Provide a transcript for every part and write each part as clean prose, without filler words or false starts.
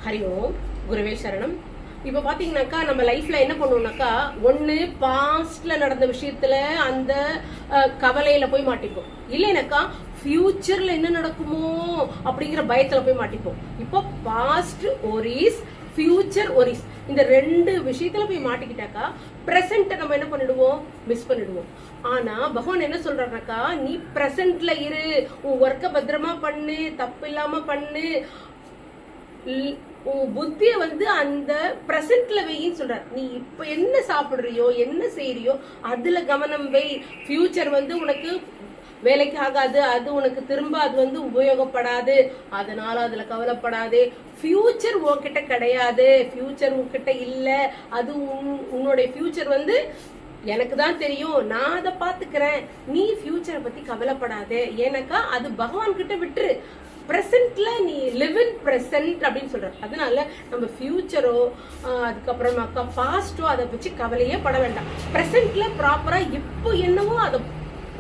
ஹரி ஓம் குருவே சரணம். இப்போ பார்த்தீங்கன்னாக்கா நம்ம லைஃப்ல என்ன பண்ணுவோம்னாக்கா, ஒன்று பாஸ்ட்ல நடந்த விஷயத்துல அந்த கவலையில போய் மாட்டிப்போம், இல்லைனாக்கா ஃபியூச்சர்ல என்ன நடக்குமோ அப்படிங்கிற பயத்துல போய் மாட்டிப்போம். இப்போ பாஸ்ட் ஒரிஸ், ஃபியூச்சர் ஒரிஸ், இந்த ரெண்டு விஷயத்துல போய் மாட்டிக்கிட்டாக்கா பிரசன்ட்டை நம்ம என்ன பண்ணிடுவோம், மிஸ் பண்ணிடுவோம். ஆனா பகவான் என்ன சொல்றாருனாக்கா, நீ பிரசன்ட்ல இரு, உன் ஒர்க்கை பத்திரமா பண்ணு, தப்பு இல்லாம பண்ணு, உன் புத்திய அந்த பிரசன்ட்ல வைன்னு சொல்ற. நீ இப்ப என்ன சாப்பிடுறியோ என்ன செய்யறியோ அதுல கவனம் வை. ஃபியூச்சர் உனக்கு வேலைக்கு ஆகாது, அது உனக்கு திரும்ப அது உபயோகப்படாது, அதனால அதுல கவலைப்படாதே. ஃபியூச்சர் உன்கிட்ட கிடையாது, ஃபியூச்சர் உன்கிட்ட இல்ல, அது உன்னுடைய ஃபியூச்சர் எனக்கு தான் தெரியும், நான் அதை பாத்துக்கிறேன், நீ ஃபியூச்சரை பத்தி கவலைப்படாதே. ஏன்னாக்கா அது பகவான் கிட்ட விட்டுரு. பிரசன்ட்ல நீ லிவ் இன் பிரசன்ட் அப்படின்னு சொல்ற. அதனால நம்ம ஃபியூச்சரோ அதுக்கப்புறமாக்கா பாஸ்டோ அதை வச்சு கவலையே பட வேண்டாம். பிரசன்ட்ல ப்ராப்பரா இப்போ என்னவோ அதை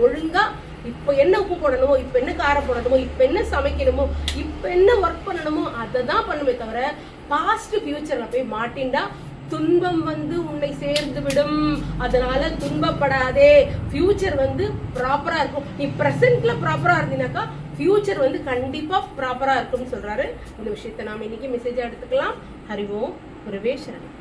ஒழுங்கா, இப்போ என்ன உப்பு போடணுமோ, இப்போ என்ன காரம் போடணுமோ, இப்போ என்ன சமைக்கணுமோ, இப்போ என்ன ஒர்க் பண்ணணுமோ அதை தான் பண்ணுமே தவிர பாஸ்ட் ஃபியூச்சர்ல போய் மாட்டின்டா துன்பம் உன்னை சேர்ந்து விடும். அதனால துன்பப்படாதே. ஃபியூச்சர் ப்ராப்பரா இருக்கும். நீ பிரசன்ட்ல ப்ராப்பரா இருந்தீனாக்கா ஃபியூச்சர் கண்டிப்பா ப்ராப்பரா இருக்கும்னு சொல்றாரு. இந்த விஷயத்தை நாம இன்னைக்கு மெசேஜா எடுத்துக்கலாம். ஹரி ஓம் குருவே சரணம்.